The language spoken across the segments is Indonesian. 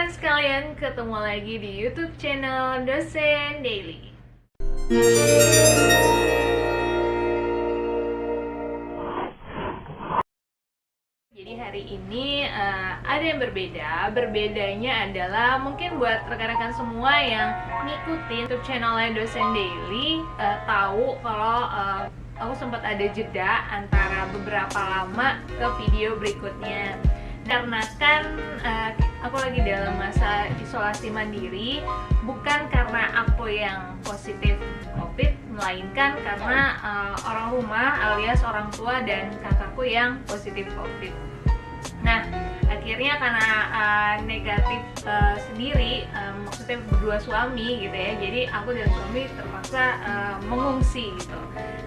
teman-teman sekalian, ketemu lagi di YouTube channel Dosen Daily. Jadi hari ini ada yang berbeda. Berbedanya adalah mungkin buat rekan-rekan semua yang ngikutin YouTube channelnya Dosen Daily tahu kalau aku sempat ada jeda antara beberapa lama ke video berikutnya. Karena kan aku lagi dalam masa isolasi mandiri, bukan karena aku yang positif COVID, melainkan karena orang rumah alias orang tua dan kakakku yang positif COVID. Nah, akhirnya karena negatif sendiri, maksudnya berdua suami gitu ya, jadi aku dan suami terpaksa mengungsi gitu.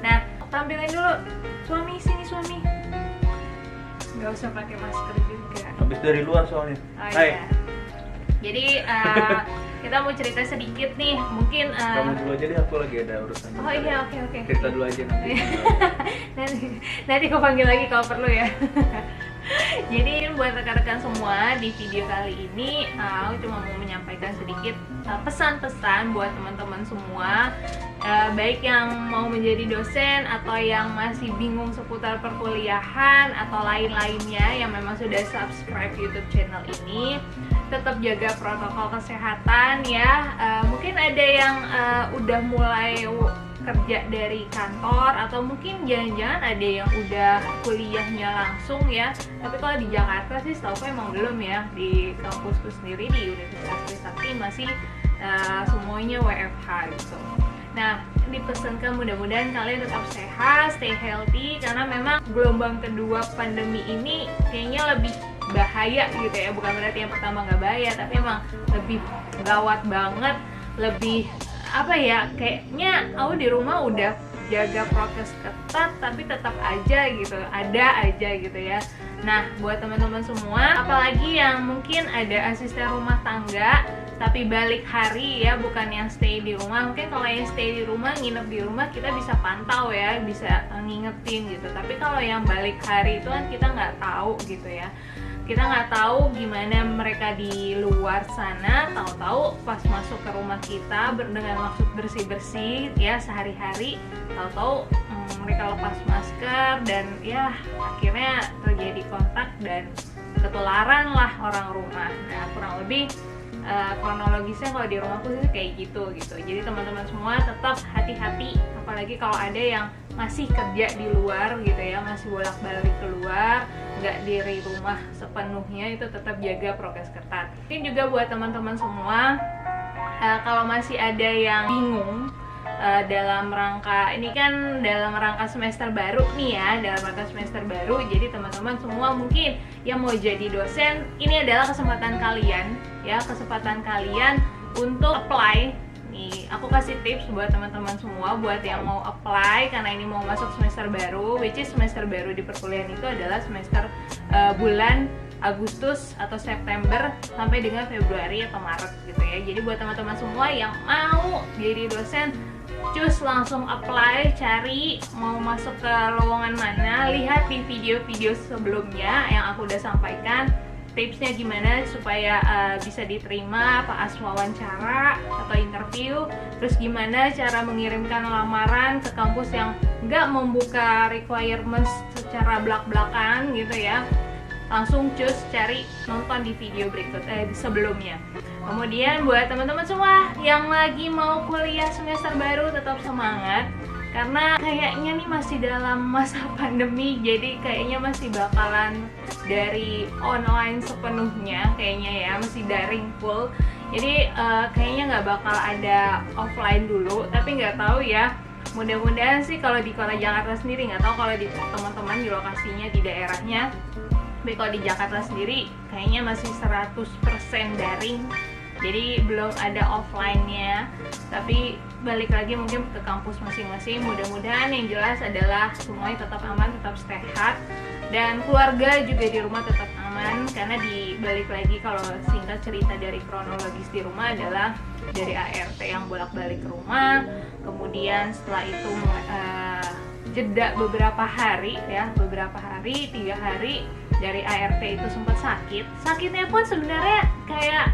Nah, tampilin dulu suami, sini suami. Nggak usah pakai masker juga. Habis dari luar soalnya. Oh, Hai. iya. Jadi kita mau cerita sedikit nih, mungkin Kamu dulu aja deh, aku lagi ada urusan. oh iya, oke. Cerita dulu aja nanti. nanti aku panggil lagi kalau perlu ya. Jadi buat rekan-rekan semua, di video kali ini aku cuma mau menyampaikan sedikit pesan-pesan buat teman-teman semua, baik yang mau menjadi dosen atau yang masih bingung seputar perkuliahan atau lain-lainnya yang memang sudah subscribe YouTube channel ini. Tetap jaga protokol kesehatan ya. Mungkin ada yang udah mulai kerja dari kantor, atau mungkin jangan-jangan ada yang udah kuliahnya langsung ya. Tapi kalau di Jakarta sih setahu emang belum ya. Di kampusku sendiri di Universitas Trisakti masih semuanya WFH gitu. Nah, dipesankan mudah-mudahan kalian tetap sehat, stay healthy, karena memang gelombang kedua pandemi ini kayaknya lebih bahaya gitu ya. Bukan berarti yang pertama nggak bahaya, tapi emang lebih gawat banget, lebih apa ya, kayaknya aku di rumah udah jaga prokes ketat tapi tetap aja gitu, ada aja gitu ya. Nah, buat teman-teman semua, apalagi yang mungkin ada asisten rumah tangga tapi balik hari ya, bukan yang stay di rumah. Mungkin kalau yang stay di rumah, nginep di rumah, kita bisa pantau ya, bisa ngingetin gitu. Tapi kalau yang balik hari itu kan kita nggak tahu gitu ya. Kita nggak tahu gimana mereka di luar sana, tahu-tahu pas masuk ke rumah kita dengan maksud bersih-bersih ya sehari-hari, tahu-tahu mereka lepas masker dan ya akhirnya terjadi kontak dan ketularan lah orang rumah. Nah, kurang lebih kronologisnya kalau di rumahku sih kayak gitu. Jadi teman-teman semua tetap hati-hati, apalagi kalau ada yang masih kerja di luar gitu ya, masih bolak-balik keluar, nggak di rumah sepenuhnya, itu tetap jaga prokes ketat. Mungkin juga buat teman-teman semua, kalau masih ada yang bingung dalam rangka ini kan dalam rangka semester baru nih ya, dalam rangka semester baru, jadi teman-teman semua mungkin yang mau jadi dosen, ini adalah kesempatan kalian ya, kesempatan kalian untuk apply. Nih, aku kasih tips buat teman-teman semua buat yang mau apply karena ini mau masuk semester baru, which is semester baru di perkuliahan itu adalah semester bulan Agustus atau September sampai dengan Februari atau Maret gitu ya. Jadi buat teman-teman semua yang mau jadi dosen, cus langsung apply, cari mau masuk ke lowongan mana, lihat di video-video sebelumnya yang aku udah sampaikan tipsnya gimana supaya bisa diterima pas wawancara atau interview, terus gimana cara mengirimkan lamaran ke kampus yang nggak membuka requirements secara belak-belakan gitu ya. Langsung cus cari, nonton di video berikut sebelumnya. Kemudian buat teman-teman semua yang lagi mau kuliah semester baru, tetap semangat karena kayaknya nih masih dalam masa pandemi, jadi kayaknya masih bakalan dari online sepenuhnya kayaknya ya, masih daring full. Jadi kayaknya nggak bakal ada offline dulu, tapi nggak tahu ya. Mudah-mudahan sih kalau di kota Jakarta sendiri, nggak tahu kalau di teman-teman di lokasinya di daerahnya. Tapi kalau di Jakarta sendiri kayaknya masih 100% daring, jadi belum ada offline-nya. Tapi balik lagi mungkin ke kampus masing-masing. Mudah-mudahan yang jelas adalah semuanya tetap aman, tetap sehat, dan keluarga juga di rumah tetap aman. Karena di balik lagi, kalau singkat cerita dari kronologis di rumah adalah dari ART yang bolak-balik ke rumah, kemudian setelah itu jeda beberapa hari ya, 3 hari dari ART itu sempat sakit. Sakitnya pun sebenarnya kayak kayak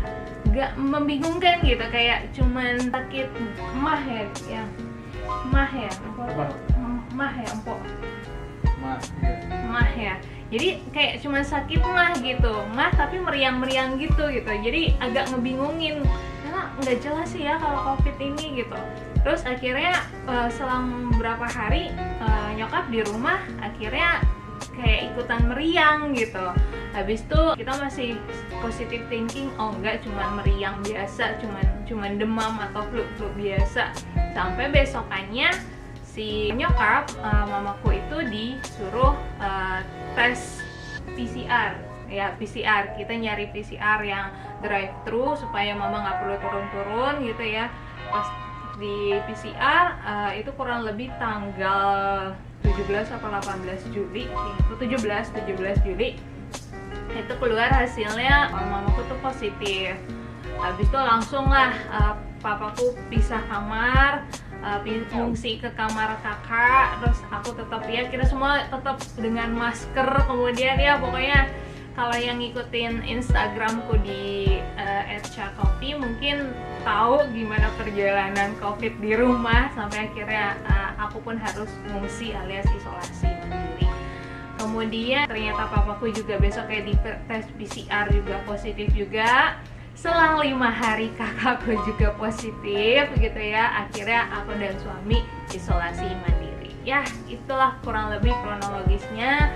gak membingungkan gitu, kayak cuman sakit mah ya, mah ya, empok, mah ya, empok, mah ya. Jadi kayak cuman sakit mah gitu, mah tapi meriang-meriang gitu. Jadi agak ngebingungin karena nggak jelas sih ya kalau COVID ini gitu. Terus akhirnya selang beberapa hari nyokap di rumah akhirnya kayak ikutan meriang gitu. Habis itu kita masih positive thinking, oh enggak, cuman meriang biasa, cuman demam atau flu biasa. Sampai besokannya si nyokap, mamaku itu disuruh tes PCR. Ya, PCR, kita nyari PCR yang drive thru supaya mama nggak perlu turun-turun gitu ya. Pas di PCR itu kurang lebih tanggal 17 atau 18 Juli, itu 17 Juli itu keluar hasilnya, mamaku tuh positif. Habis itu langsung lah papaku pisah kamar, fungsi ke kamar kakak, terus aku tetap ya, kita semua tetap dengan masker. Kemudian ya pokoknya kalau yang ngikutin Instagramku di @chacoffee mungkin tahu gimana perjalanan COVID di rumah sampai akhirnya aku pun harus ngungsi alias isolasi mandiri. Kemudian ternyata papaku juga besok kayak di tes PCR juga positif juga. Selang 5 hari kakakku juga positif gitu ya. Akhirnya aku dan suami isolasi mandiri. Ya, itulah kurang lebih kronologisnya.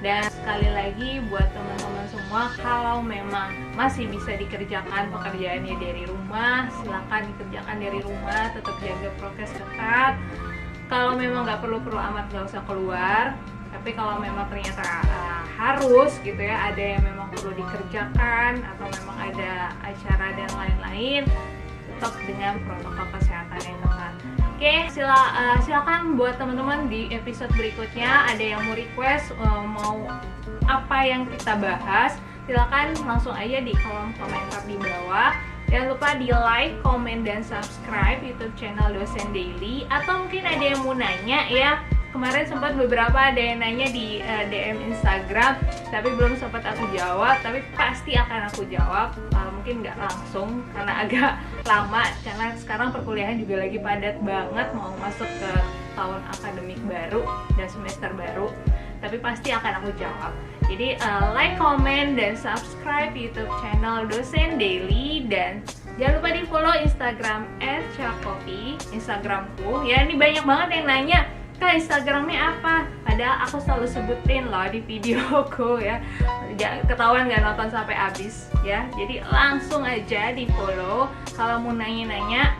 Dan sekali lagi buat teman-teman semua, kalau memang masih bisa dikerjakan pekerjaannya dari rumah, silakan dikerjakan dari rumah, tetap jaga prokes ketat. Kalau memang nggak perlu-perlu amat, nggak usah keluar. Tapi kalau memang ternyata harus gitu ya, ada yang memang perlu dikerjakan atau memang ada acara dan lain-lain, tetap dengan protokol kesehatan yang ketat. Oke, silakan buat teman-teman di episode berikutnya ada yang mau request mau apa yang kita bahas, silakan langsung aja di kolom komentar di bawah. Jangan lupa di like, komen, dan subscribe YouTube channel Dosen Daily. Atau mungkin ada yang mau nanya ya, kemarin sempat beberapa ada yang nanya di DM Instagram, tapi belum sempat aku jawab, tapi pasti akan aku jawab. Mungkin nggak langsung karena agak lama, karena sekarang perkuliahan juga lagi padat banget, mau masuk ke tahun akademik baru dan semester baru, tapi pasti akan aku jawab. Jadi like, comment, dan subscribe YouTube channel Dosen Daily, dan jangan lupa di follow Instagram @chacoffee, Instagramku. Ya, ini banyak banget yang nanya, Kak, Instagramnya apa? Padahal aku selalu sebutin loh di videoku ya. Jangan ketahuan nggak nonton sampai habis ya. Jadi langsung aja di follow. Kalau mau nanya-nanya,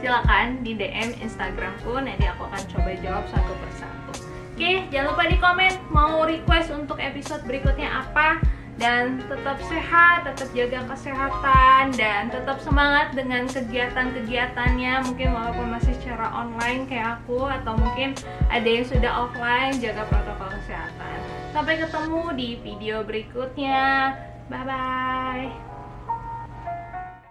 silakan di DM Instagramku. Nanti aku akan coba jawab satu persatu. Oke, jangan lupa di komen mau request untuk episode berikutnya apa. Dan tetap sehat, tetap jaga kesehatan, dan tetap semangat dengan kegiatan-kegiatannya. Mungkin walaupun masih secara online kayak aku, atau mungkin ada yang sudah offline, jaga protokol kesehatan. Sampai ketemu di video berikutnya. Bye-bye.